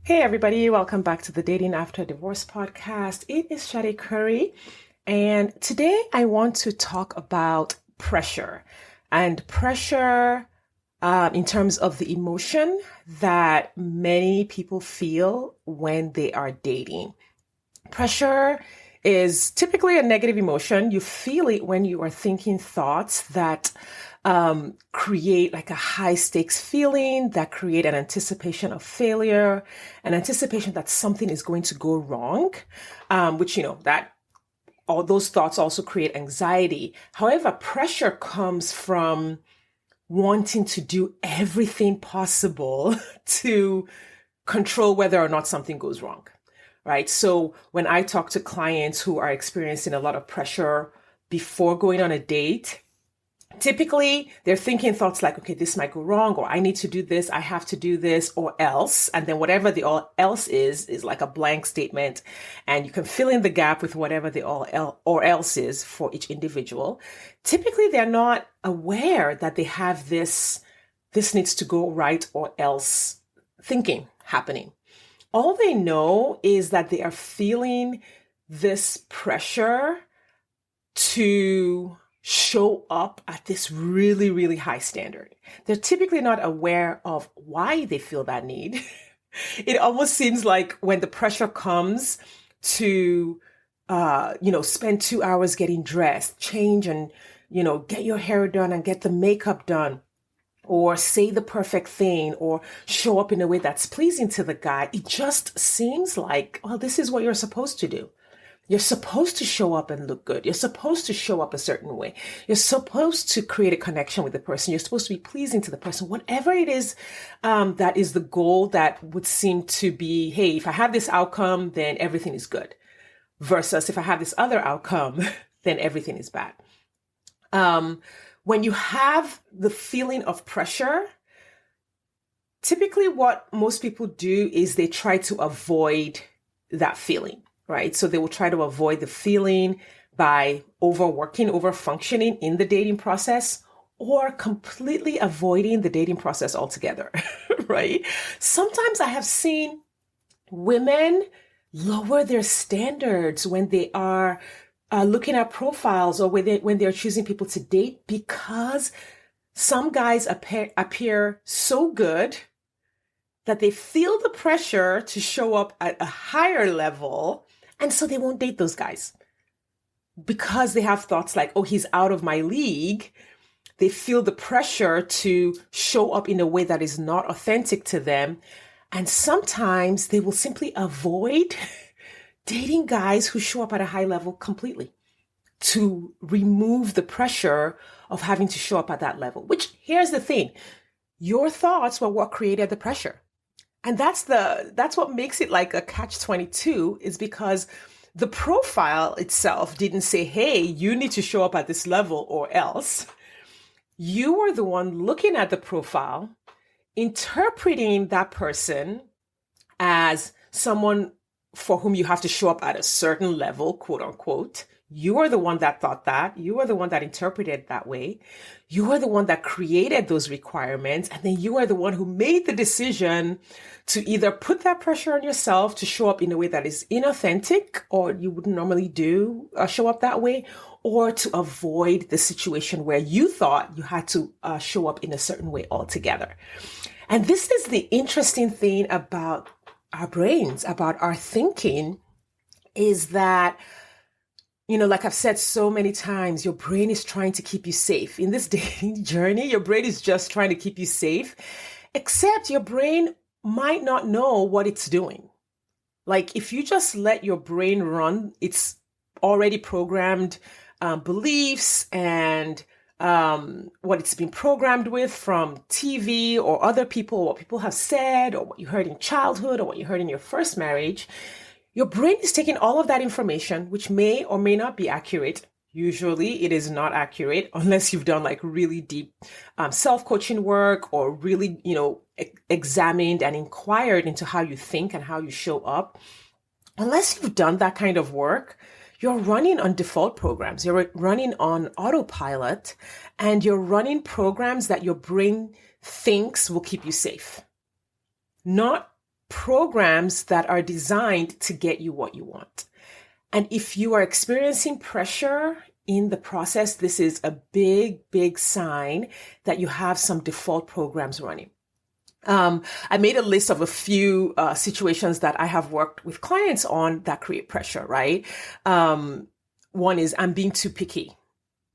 Hey everybody, welcome back to the Dating After Divorce podcast. It is Shade Curry, and today I want to talk about pressure and pressure in terms of the emotion that many people feel when they are dating. Pressure is typically a negative emotion. You feel it when you are thinking thoughts that create like a high stakes feeling, that create an anticipation of failure, an anticipation that something is going to go wrong, which, that all those thoughts also create anxiety. However, pressure comes from wanting to do everything possible to control whether or not something goes wrong. Right. So when I talk to clients who are experiencing a lot of pressure before going on a date, typically they're thinking thoughts like, okay, this might go wrong, or I need to do this, I have to do this, or else. And then whatever the all else is like a blank statement. And you can fill in the gap with whatever the or else is for each individual. Typically, they're not aware that they have this needs to go right or else thinking happening. All they know is that they are feeling this pressure to show up at this really, really high standard. They're typically not aware of why they feel that need. It almost seems like when the pressure comes to, spend 2 hours getting dressed, change and, get your hair done and get the makeup done, or say the perfect thing, or show up in a way that's pleasing to the guy. It just seems like, well, this is what you're supposed to do. You're supposed to show up and look good. You're supposed to show up a certain way. You're supposed to create a connection with the person. You're supposed to be pleasing to the person. Whatever it is, that is the goal that would seem to be, hey, if I have this outcome, then everything is good. Versus if I have this other outcome, then everything is bad. When you have the feeling of pressure, typically what most people do is they try to avoid that feeling, right? So they will try to avoid the feeling by overworking, overfunctioning in the dating process, or completely avoiding the dating process altogether, right? Sometimes I have seen women lower their standards when they are looking at profiles, or when they're choosing people to date, because some guys appear so good that they feel the pressure to show up at a higher level. And so they won't date those guys because they have thoughts like, oh, he's out of my league. They feel the pressure to show up in a way that is not authentic to them. And sometimes they will simply avoid dating guys who show up at a high level completely, to remove the pressure of having to show up at that level. Which, here's the thing, your thoughts were what created the pressure. And that's what makes it like a catch-22, is because the profile itself didn't say, hey, you need to show up at this level or else. You were the one looking at the profile, interpreting that person as someone for whom you have to show up at a certain level, quote unquote. You are the one that thought that. You are the one that interpreted it that way. You are the one that created those requirements. And then you are the one who made the decision to either put that pressure on yourself to show up in a way that is inauthentic, or you wouldn't normally do show up that way, or to avoid the situation where you thought you had to show up in a certain way altogether. And this is the interesting thing about our brains, about our thinking, is that, like I've said so many times, your brain is trying to keep you safe. In this dating journey, your brain is just trying to keep you safe, except your brain might not know what it's doing. Like if you just let your brain run its already programmed beliefs and what it's been programmed with from TV or other people, what people have said, or what you heard in childhood, or what you heard in your first marriage, your brain is taking all of that information, which may or may not be accurate. Usually it is not accurate unless you've done like really deep self-coaching work, or really, examined and inquired into how you think and how you show up. Unless you've done that kind of work, you're running on default programs. You're running on autopilot, and you're running programs that your brain thinks will keep you safe. Not programs that are designed to get you what you want. And if you are experiencing pressure in the process, this is a big, big sign that you have some default programs running. I made a list of a few situations that I have worked with clients on that create pressure, right? One is I'm being too picky.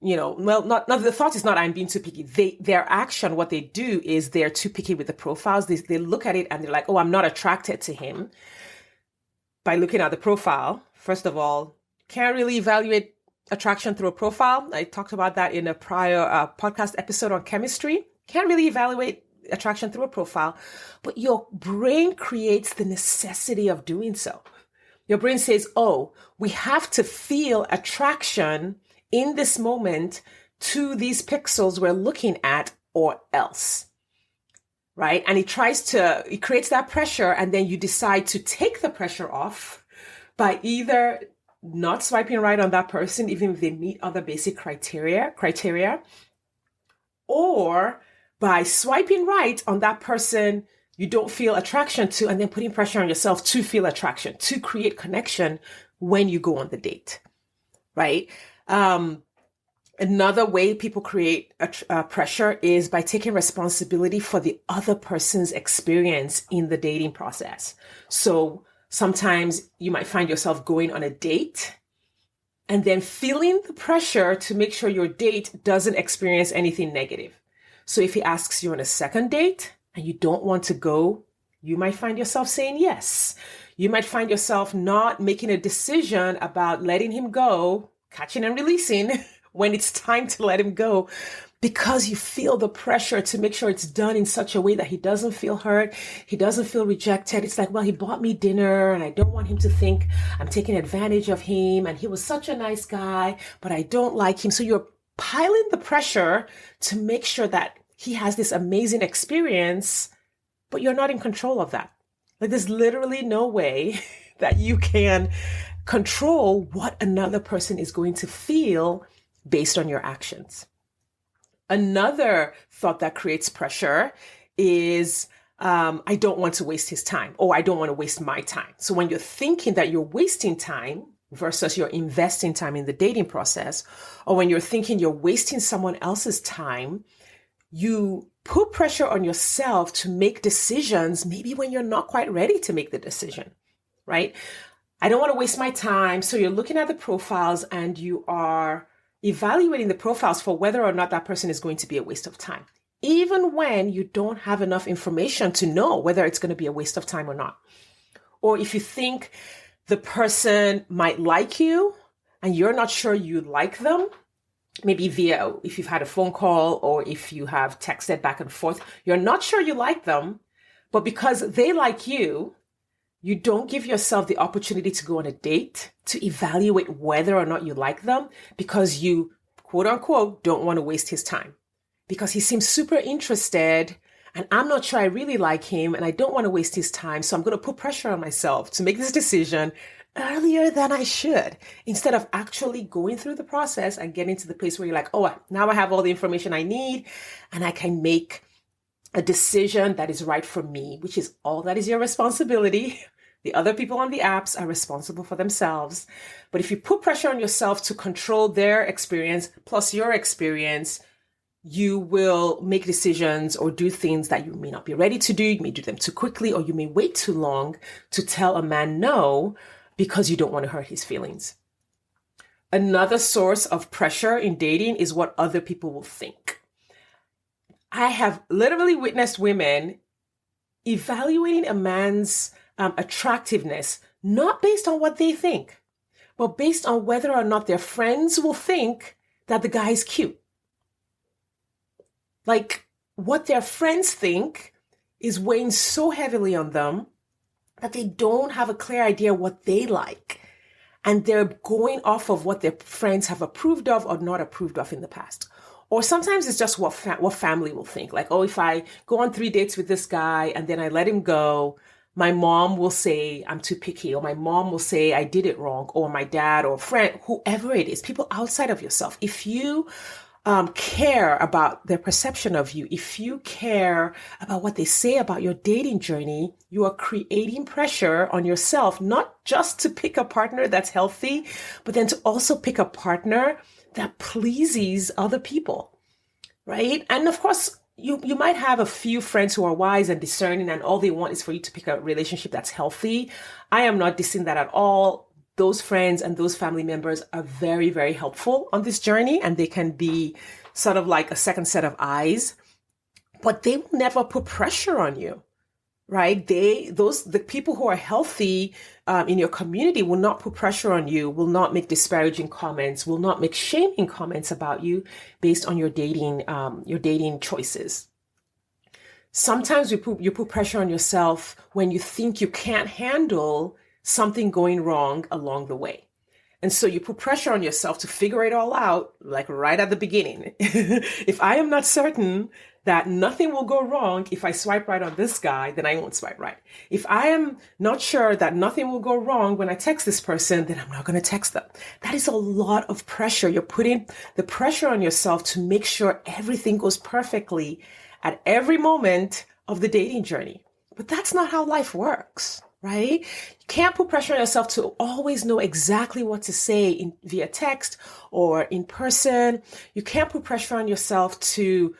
Not the thought is not I'm being too picky. Their action, what they do is they're too picky with the profiles. They look at it and they're like, oh, I'm not attracted to him. By looking at the profile, first of all, can't really evaluate attraction through a profile. I talked about that in a prior podcast episode on chemistry. Can't really evaluate attraction through a profile, but your brain creates the necessity of doing so. Your brain says, oh, we have to feel attraction in this moment to these pixels we're looking at, or else, right? And it creates that pressure, and then you decide to take the pressure off by either not swiping right on that person, even if they meet other basic criteria, or by swiping right on that person you don't feel attraction to, and then putting pressure on yourself to feel attraction, to create connection when you go on the date, right? Another way people create pressure is by taking responsibility for the other person's experience in the dating process. So sometimes you might find yourself going on a date and then feeling the pressure to make sure your date doesn't experience anything negative. So if he asks you on a second date and you don't want to go, you might find yourself saying yes. You might find yourself not making a decision about letting him go, catching and releasing when it's time to let him go, because you feel the pressure to make sure it's done in such a way that he doesn't feel hurt, he doesn't feel rejected. It's like, well, he bought me dinner and I don't want him to think I'm taking advantage of him, and he was such a nice guy, but I don't like him. So you're piling the pressure to make sure that he has this amazing experience, but you're not in control of that. Like, there's literally no way that you can control what another person is going to feel based on your actions. Another thought that creates pressure is, I don't want to waste his time, or I don't want to waste my time. So when you're thinking that you're wasting time versus you're investing time in the dating process, or when you're thinking you're wasting someone else's time, you put pressure on yourself to make decisions maybe when you're not quite ready to make the decision, right? I don't want to waste my time. So you're looking at the profiles and you are evaluating the profiles for whether or not that person is going to be a waste of time, even when you don't have enough information to know whether it's going to be a waste of time or not. Or if you think the person might like you and you're not sure you like them, maybe if you've had a phone call or if you have texted back and forth, you're not sure you like them, but because they like you, you don't give yourself the opportunity to go on a date to evaluate whether or not you like them, because you, quote unquote, don't want to waste his time because he seems super interested and I'm not sure I really like him and I don't want to waste his time. So I'm going to put pressure on myself to make this decision earlier than I should, instead of actually going through the process and getting to the place where you're like, oh, now I have all the information I need and I can make a decision that is right for me, which is all that is your responsibility. The other people on the apps are responsible for themselves. But if you put pressure on yourself to control their experience plus your experience, you will make decisions or do things that you may not be ready to do. You may do them too quickly, or you may wait too long to tell a man no because you don't want to hurt his feelings. Another source of pressure in dating is what other people will think. I have literally witnessed women evaluating a man's attractiveness, not based on what they think, but based on whether or not their friends will think that the guy is cute. Like, what their friends think is weighing so heavily on them that they don't have a clear idea what they like. And they're going off of what their friends have approved of or not approved of in the past. Or sometimes it's just what family will think. Like, oh, if I go on 3 dates with this guy and then I let him go, my mom will say I'm too picky, or my mom will say I did it wrong, or my dad or friend, whoever it is, people outside of yourself. If you care about their perception of you, if you care about what they say about your dating journey, you are creating pressure on yourself, not just to pick a partner that's healthy, but then to also pick a partner that pleases other people, right? And of course, you might have a few friends who are wise and discerning, and all they want is for you to pick a relationship that's healthy. I am not dissing that at all. Those friends and those family members are very, very helpful on this journey, and they can be sort of like a second set of eyes, but they will never put pressure on you, right? The people who are healthy in your community will not put pressure on you, will not make disparaging comments, will not make shaming comments about you based on your dating choices. Sometimes you put pressure on yourself when you think you can't handle something going wrong along the way. And so you put pressure on yourself to figure it all out, like right at the beginning. If I am not certain that nothing will go wrong if I swipe right on this guy, then I won't swipe right. If I am not sure that nothing will go wrong when I text this person, then I'm not going to text them. That is a lot of pressure. You're putting the pressure on yourself to make sure everything goes perfectly at every moment of the dating journey. But that's not how life works, right? You can't put pressure on yourself to always know exactly what to say via text or in person. You can't put pressure on yourself to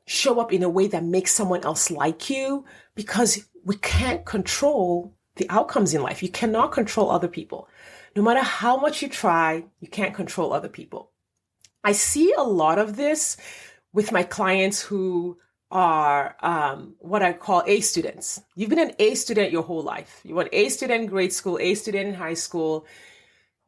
show up in a way that makes someone else like you, because we can't control the outcomes in life. You cannot control other people. No matter how much you try, you can't control other people. I see a lot of this with my clients who are what I call A students. You've been an A student your whole life. You were an A student in grade school, A student in high school.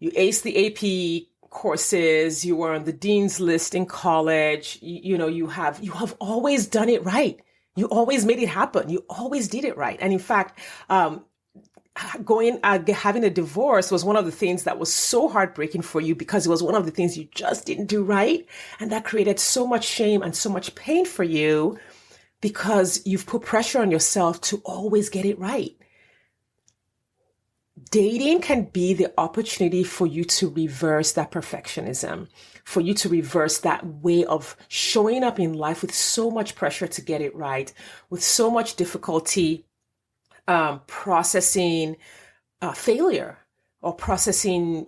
You aced the AP courses. You were on the dean's list in college. You have always done it right. You always made it happen. You always did it right. And in fact, having a divorce was one of the things that was so heartbreaking for you, because it was one of the things you just didn't do right. And that created so much shame and so much pain for you, because you've put pressure on yourself to always get it right. Dating can be the opportunity for you to reverse that perfectionism, for you to reverse that way of showing up in life with so much pressure to get it right, with so much difficulty processing failure, or processing,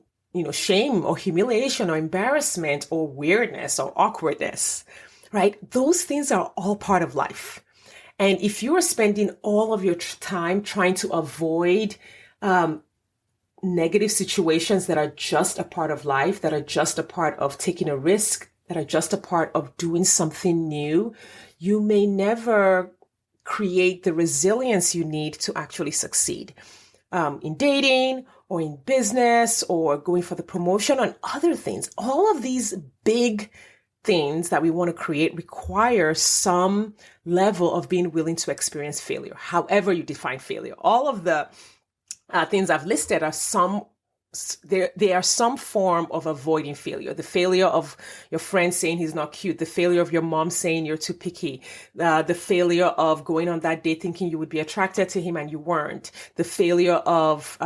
shame or humiliation or embarrassment or weirdness or awkwardness, right? Those things are all part of life. And if you are spending all of your time trying to avoid negative situations that are just a part of life, that are just a part of taking a risk, that are just a part of doing something new, you may never create the resilience you need to actually succeed in dating or in business or going for the promotion and other things. All of these big things that we want to create require some level of being willing to experience failure, however you define failure. All of the things I've listed are they are some form of avoiding failure. The failure of your friend saying he's not cute, the failure of your mom saying you're too picky, the failure of going on that date thinking you would be attracted to him and you weren't, the failure of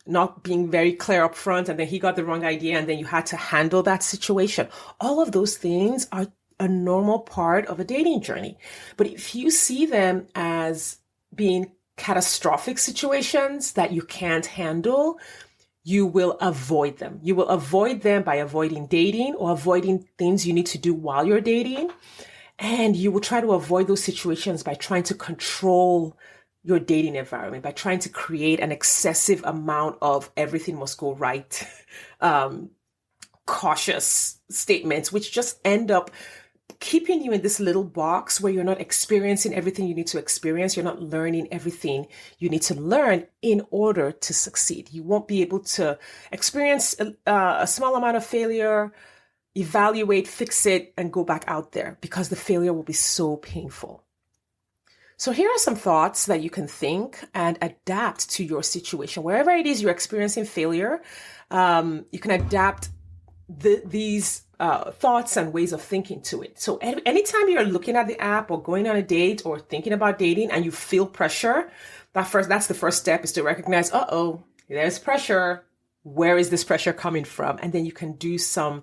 not being very clear up front and then he got the wrong idea and then you had to handle that situation. All of those things are a normal part of a dating journey. But if you see them as being catastrophic situations that you can't handle, you will avoid them. You will avoid them by avoiding dating or avoiding things you need to do while you're dating. And you will try to avoid those situations by trying to control your dating environment, by trying to create an excessive amount of everything must go right, cautious statements, which just end up keeping you in this little box where you're not experiencing everything you need to experience. You're not learning everything you need to learn in order to succeed. You won't be able to experience a small amount of failure, evaluate, fix it, and go back out there because the failure will be so painful. So here are some thoughts that you can think and adapt to your situation. Wherever it is you're experiencing failure, you can adapt these thoughts and ways of thinking to it. So anytime you're looking at the app or going on a date or thinking about dating and you feel pressure, that's the first step, is to recognize, there's pressure. Where is this pressure coming from? And then you can do some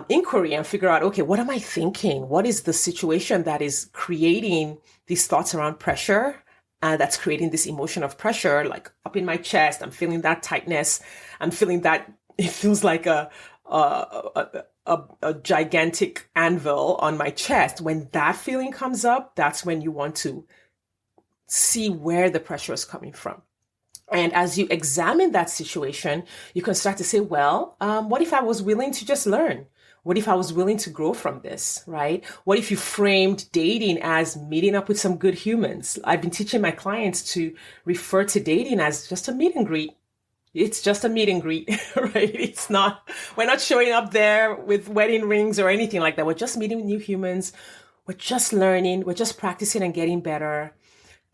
inquiry and figure out, okay, what am I thinking? What is the situation that is creating these thoughts around pressure? That's creating this emotion of pressure, like up in my chest. I'm feeling that tightness. I'm feeling that it feels like a gigantic anvil on my chest. When that feeling comes up, that's when you want to see where the pressure is coming from. And as you examine that situation, you can start to say, well, what if I was willing to just learn? What if I was willing to grow from this, right? What if you framed dating as meeting up with some good humans? I've been teaching my clients to refer to dating as just a meet and greet. It's just a meet and greet, right? We're not showing up there with wedding rings or anything like that. We're just meeting with new humans. We're just learning. We're just practicing and getting better.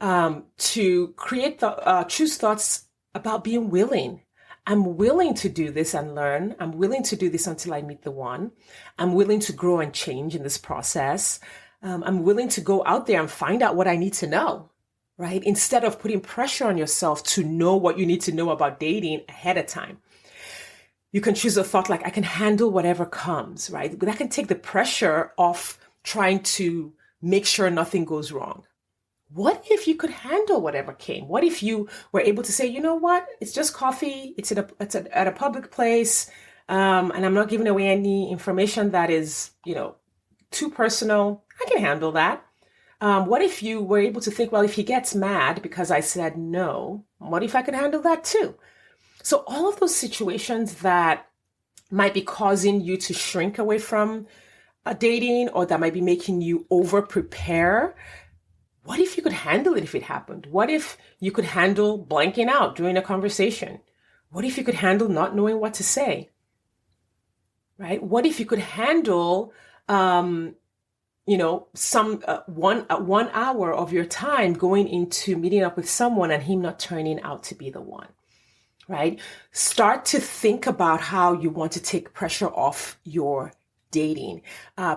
To create choose thoughts about being willing. I'm willing to do this and learn. I'm willing to do this until I meet the one. I'm willing to grow and change in this process. I'm willing to go out there and find out what I need to know, right? Instead of putting pressure on yourself to know what you need to know about dating ahead of time. You can choose a thought like, I can handle whatever comes, right? But that can take the pressure off trying to make sure nothing goes wrong. What if you could handle whatever came? What if you were able to say, you know what? It's just coffee. It's at a public place. And I'm not giving away any information that is, too personal. I can handle that. What if you were able to think, well, if he gets mad because I said no, what if I could handle that too? So all of those situations that might be causing you to shrink away from dating, or that might be making you over prepare. What if you could handle it if it happened? What if you could handle blanking out during a conversation? What if you could handle not knowing what to say? Right? What if you could handle, one hour of your time going into meeting up with someone and him not turning out to be the one? Right? Start to think about how you want to take pressure off your dating.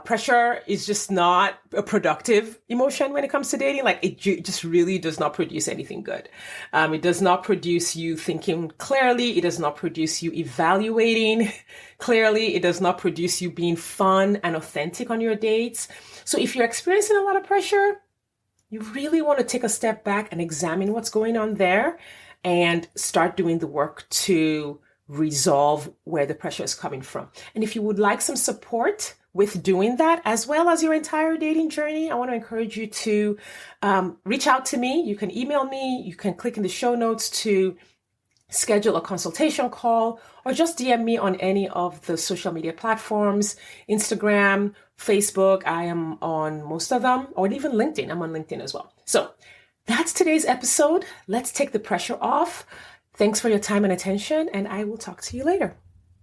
Pressure is just not a productive emotion when it comes to dating. Like it just really does not produce anything good. It does not produce you thinking clearly. It does not produce you evaluating clearly. It does not produce you being fun and authentic on your dates. So if you're experiencing a lot of pressure, you really want to take a step back and examine what's going on there and start doing the work to resolve where the pressure is coming from. And if you would like some support with doing that, as well as your entire dating journey, I want to encourage you to reach out to me. You can email me. You can click in the show notes to schedule a consultation call, or just DM me on any of the social media platforms, Instagram, Facebook. I am on most of them, or even LinkedIn. I'm on LinkedIn as well. So that's today's episode. Let's take the pressure off. Thanks for your time and attention, and I will talk to you later.